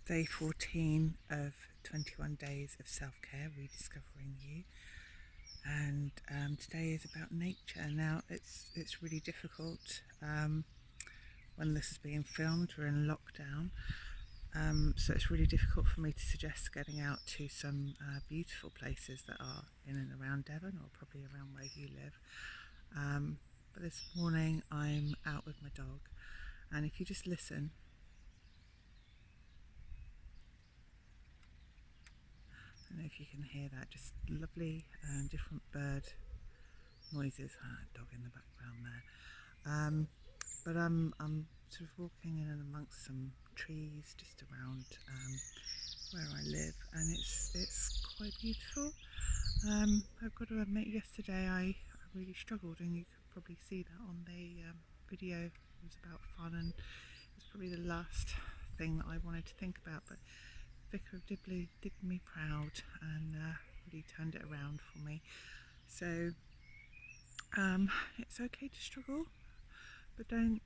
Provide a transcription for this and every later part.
day 14 of 21 days of self-care, rediscovering you. And today is about nature. Now it's really difficult when this is being filmed. We're in lockdown, so it's really difficult for me to suggest getting out to some beautiful places that are in and around Devon, or probably around where you live. But this morning I'm out with my dog, and if you just listen, I don't know if you can hear that, just lovely different bird noises. Dog in the background there. But I'm sort of walking in and amongst some trees just around where I live, and it's quite beautiful. I've got to admit, yesterday I really struggled, and you could probably see that on the video. It was about fun, and it's probably the last thing that I wanted to think about, but Vicar of Dibley did me proud and really turned it around for me. So it's okay to struggle, but don't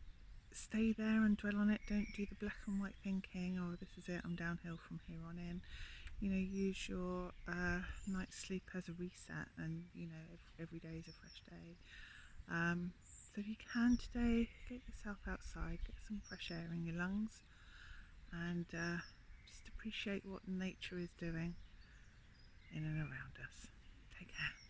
stay there and dwell on it. Don't do the black and white thinking, oh, this is it, I'm downhill from here on in. You know, use your night's sleep as a reset, and you know, every day is a fresh day. So if you can today, get yourself outside, get some fresh air in your lungs, and just appreciate what nature is doing in and around us. Take care.